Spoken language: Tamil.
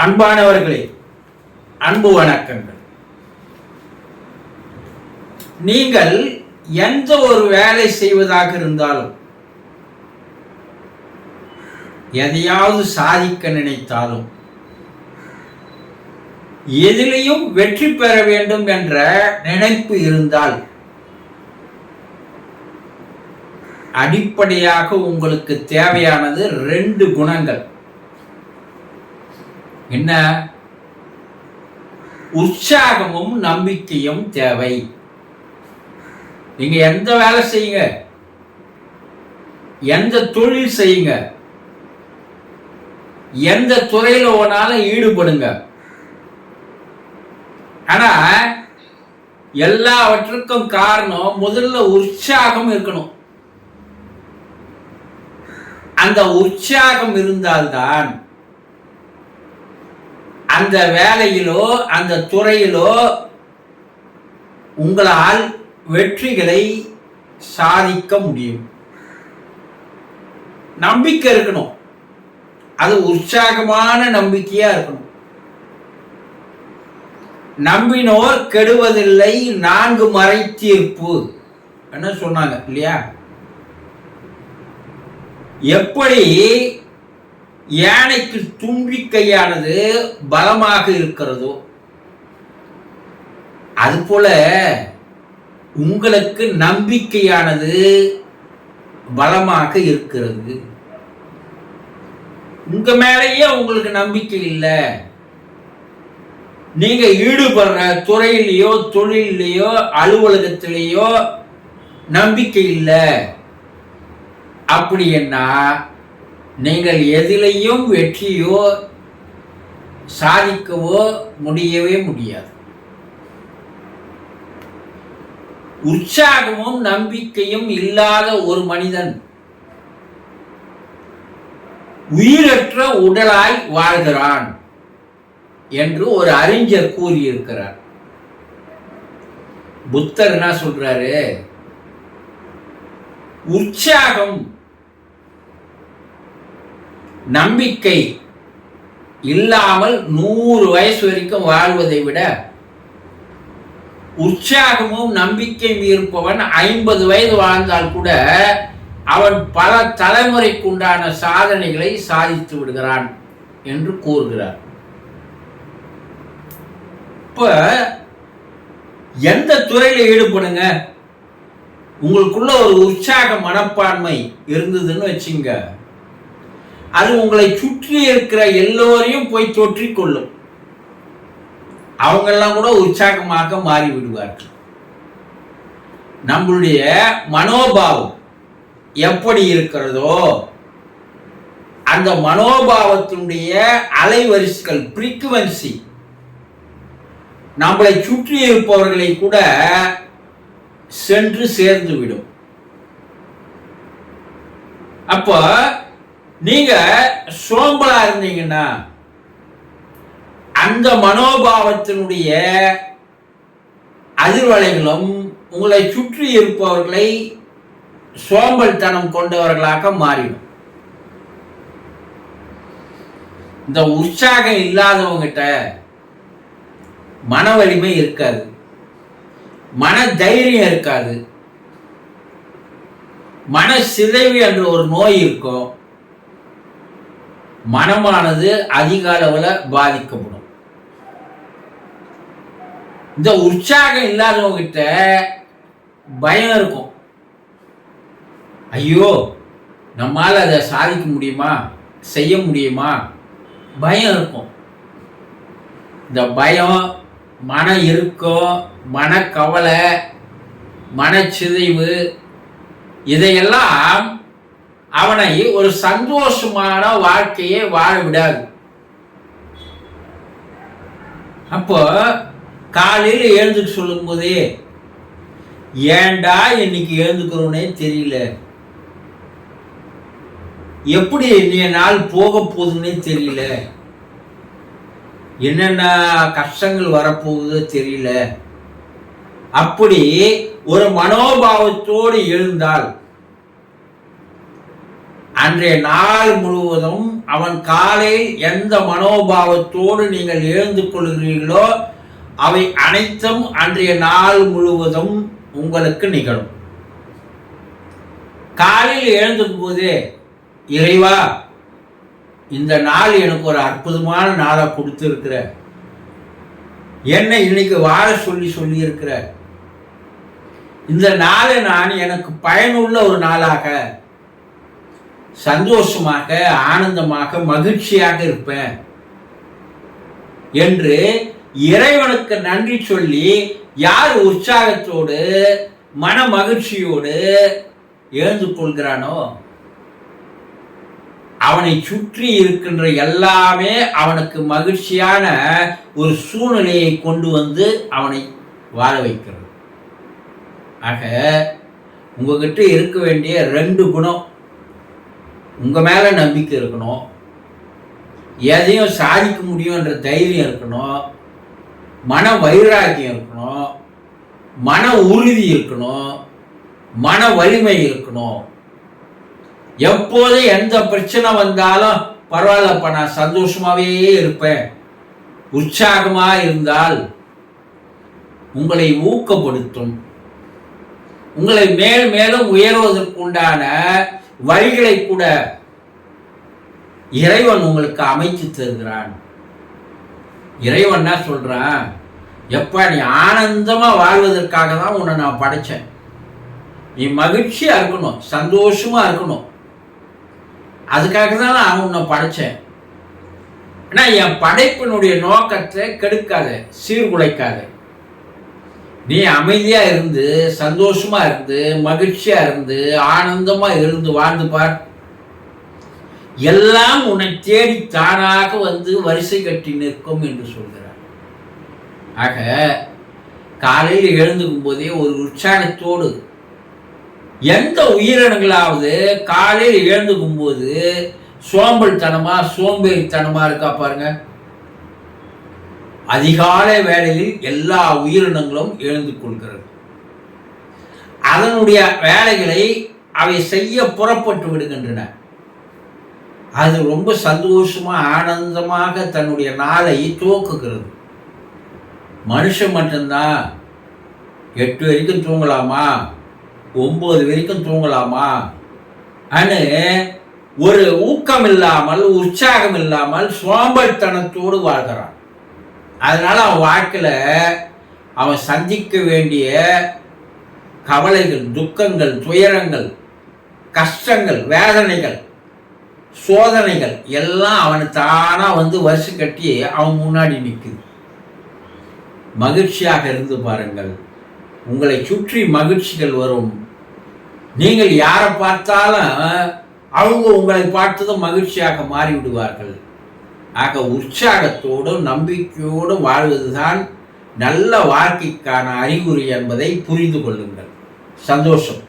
அன்பானவர்களே, அன்பு வணக்கங்கள். நீங்கள் எந்த ஒரு வேலை செய்வதாக இருந்தாலும், எதையாவது சாதிக்க நினைத்தாலும், எதிலையும் வெற்றி பெற வேண்டும் என்ற நினைப்பு இருந்தால், அடிப்படையாக உங்களுக்கு தேவையானது 2 குணங்கள். என்ன? உற்சாகமும் நம்பிக்கையும் தேவை. நீங்க எந்த வேலை செய்யுங்க, எந்த தொழில் செய்யுங்க, எந்த துறையில வேணாலும் ஈடுபடுங்க. ஆனா எல்லாவற்றுக்கும் காரணம் முதல்ல உற்சாகம் இருக்கணும். அந்த உற்சாகம் இருந்தால்தான் அந்த வேலையிலோ அந்த துறையிலோ உங்களால் வெற்றிகளை சாதிக்க முடியும். நம்பிக்கை இருக்கணும். அது உற்சாகமான நம்பிக்கையா இருக்கணும். நம்பினோர் கெடுவதில்லை 4 மறை தீர்ப்பு என்ன சொன்னாங்க இல்லையா? எப்படி யானைக்கு தும்பிக்கையானது பலமாக இருக்கிறதோ, அதுபோல உங்களுக்கு நம்பிக்கையானது பலமாக இருக்கிறது. உங்க மேலேயே உங்களுக்கு நம்பிக்கை இல்லை, நீங்க ஈடுபடுற துறையிலேயோ தொழிலையோ அலுவலகத்திலேயோ நம்பிக்கை இல்லை அப்படின்னா நீங்கள் எதிலையும் வெற்றியோ சாதிக்கவோ முடியவே முடியாது. உற்சாகமும் நம்பிக்கையும் இல்லாத ஒரு மனிதன் உயிரற்ற உடலாய் வாழ்கிறான் என்று ஒரு அறிஞர் கூறியிருக்கிறார். புத்தர் என்ன சொல்றாரு? உற்சாகம் நம்பிக்கை இல்லாமல் 100 வயசு வரைக்கும் வாழ்வதை விட, உற்சாகமும் நம்பிக்கையும் இருப்பவன் 50 வயது வாழ்ந்தால் கூட அவன் பல தலைமுறைக்கு உண்டான சாதனைகளை சாதித்து விடுகிறான் என்று கூறுகிறார். இப்ப எந்த துறையில ஈடுபடுங்க, உங்களுக்குள்ள ஒரு உற்சாக மனப்பான்மை இருந்ததுன்னு வச்சுங்க, அது உங்களை சுற்றி இருக்கிற எல்லோரையும் போய் தொற்றிக்கொள்ளும். அவங்கெல்லாம் கூட உற்சாகமாக மாறி விடுவார்கள். நம்மளுடைய மனோபாவம் எப்படி இருக்கிறதோ அந்த மனோபாவத்தினுடைய அலைவரிசைகள் ஃப்ரீக்குவன்சி நம்மளை சுற்றி இருப்பவர்களை கூட சென்று சேர்ந்து விடும். அப்போ நீங்க சோம்பலா இருந்தீங்கன்னா அந்த மனோபாவத்தினுடைய அதிர்வலைகளும் உங்களை சுற்றி இருப்பவர்களை சோம்பல்தனம் கொண்டவர்களாக மாறிடும். இந்த உற்சாகம் இல்லாதவங்கிட்ட மன வலிமை இருக்காது, மன தைரியம் இருக்காது, மன சிதைவு என்ற ஒரு நோய் இருக்கும். மனமானது அதிக அளவில் பாதிக்கப்படும். இந்த உற்சாகம் இல்லாதவங்க கிட்ட பயம் இருக்கும். ஐயோ, நம்மால அதை சாதிக்க முடியுமா, செய்ய முடியுமா, பயம் இருக்கும். இந்த பயம், மன இறுக்கம், மனக்கவலை, மனச்சிதைவு இதையெல்லாம் அவனை ஒரு சந்தோஷமான வாழ்க்கையை வாழ விடாது. அப்போ காலையில் எழுந்துக்க சொல்லும் போதே, ஏண்டா இன்னைக்கு எழுந்துக்கிறோன்னே தெரியல, எப்படி இன்னைய நாள் போக போகுதுன்னே தெரியல, என்னென்ன கஷ்டங்கள் வரப்போகுதோ தெரியல, அப்படி ஒரு மனோபாவத்தோடு எழுந்தால் அன்றைய நாள் முழுவதும் அவன் காலையில் எந்த மனோபாவத்தோடு நீங்கள் எழுந்து கொள்கிறீர்களோ அவை அனைத்தும் அன்றைய நாள் முழுவதும் உங்களுக்கு நிகழும். காலையில் எழுந்துக்கும் போதே, இறைவா, இந்த நாள் எனக்கு ஒரு அற்புதமான நாளை கொடுத்திருக்கிற, என்னை இன்னைக்கு வாழ சொல்லி இருக்கிற, இந்த நாளை நான் எனக்கு பயனுள்ள ஒரு நாளாக, சந்தோஷமாக, ஆனந்தமாக, மகிழ்ச்சியாக இருப்பேன் என்று இறைவனுக்கு நன்றி சொல்லி யார் உற்சாகத்தோடு மன மகிழ்ச்சியோடு எழுந்து கொள்கிறானோ அவனை சுற்றி இருக்கின்ற எல்லாமே அவனுக்கு மகிழ்ச்சியான ஒரு சூழ்நிலையை கொண்டு வந்து அவனை வாழ வைக்கிறது. ஆக உங்ககிட்ட இருக்க வேண்டிய 2 குணம், உங்க மேல நம்பிக்கை இருக்கணும், எதையும் சாதிக்க முடியும்ன்ற தைரியம் இருக்கணும், மன வைராக்கியம் இருக்கணும், மன உறுதி இருக்கணும், மன வலிமை இருக்கணும். எப்போது எந்த பிரச்சனை வந்தாலும் பரவாயில்லப்பா, நான் சந்தோஷமாவே இருப்பேன், உற்சாகமா இருந்தால் உங்களை ஊக்கப்படுத்தும், உங்களை மேல் மேலும் உயர்வதற்குண்டான வழிகளை கூட இறைவன் உங்களுக்கு அமைத்து தருகிறான். இறைவன் என்ன சொல்றான், எப்ப நீ ஆனந்தமா வாழ்வதற்காக தான் உன்னை நான் படைச்சேன், நீ மகிழ்ச்சியா இருக்கணும், சந்தோஷமா இருக்கணும், அதுக்காக தான் நான் உன்னை படைச்சேன். ஆனா என் படைப்பினுடைய நோக்கத்தை கெடுக்காத, சீர்குலைக்காத. நீ அமைதியா இருந்து, சந்தோஷமா இருந்து, மகிழ்ச்சியா இருந்து, ஆனந்தமா இருந்து வாழ்ந்து பார், எல்லாம் உன்னை தேடி தானாக வந்து வரிசை கட்டி நிற்கும் என்று சொல்கிறார். ஆக காலையில் எழுந்துக்கும் போதே ஒரு உற்சாகத்தோடு, எந்த உயிரினங்களாவது காலையில் எழுந்துக்கும் போது சோம்பல்தனமா சோம்பேறித்தனமா இருக்கா பாருங்க. அதிகாலை வேளையில் எல்லா உயிரினங்களும் எழுந்து கொள்கிறது, அதனுடைய வேலைகளை அவை செய்ய புறப்பட்டு விடுகின்றன. அது ரொம்ப சந்தோஷமா ஆனந்தமாக தன்னுடைய நாளை துவக்குகிறது. மனுஷன் மட்டும்தான் 8 வரைக்கும் தூங்கலாமா, 9 வரைக்கும் தூங்கலாமா அனு ஒரு ஊக்கம் இல்லாமல், உற்சாகம் இல்லாமல் சோம்பல்தனத்தோடு வாழ்கிறான். அதனால அவன் வாழ்க்கையில அவன் சந்திக்க வேண்டிய கவலைகள், துக்கங்கள், துயரங்கள், கஷ்டங்கள், வேதனைகள், சோதனைகள் எல்லாம் அவனை தானா வந்து வரிசை கட்டி அவன் முன்னாடி நிற்குது. மகிழ்ச்சியாக இருந்து பாருங்கள், உங்களை சுற்றி மகிழ்ச்சிகள் வரும். நீங்கள் யாரை பார்த்தாலும் அவங்க உங்களை பார்த்ததும் மகிழ்ச்சியாக மாறிவிடுவார்கள். ஆக உற்சாகத்தோடும் நம்பிக்கையோடும் வாழ்வதுதான் நல்ல வாழ்க்கைக்கான அறிகுறி என்பதை புரிந்து கொள்ளுங்கள். சந்தோஷம்.